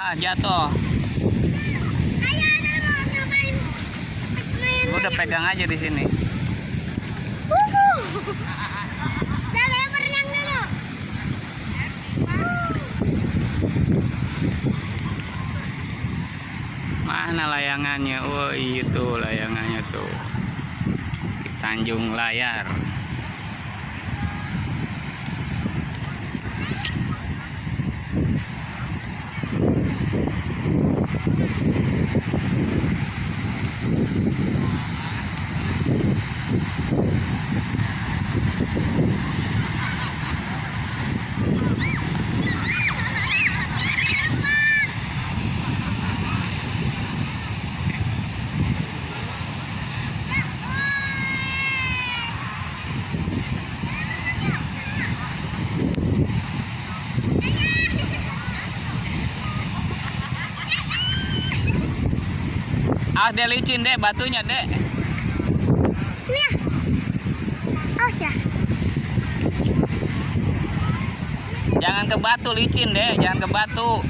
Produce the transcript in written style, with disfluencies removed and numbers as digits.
Ah, jatuh. Udah pegang aja di sini. Mana layangannya? Oh, itu layangannya tuh. Di Tanjung Layar. Awas dia licin dek, batunya dek. Ini ya. Awas ya. Jangan ke batu licin dek, jangan ke batu.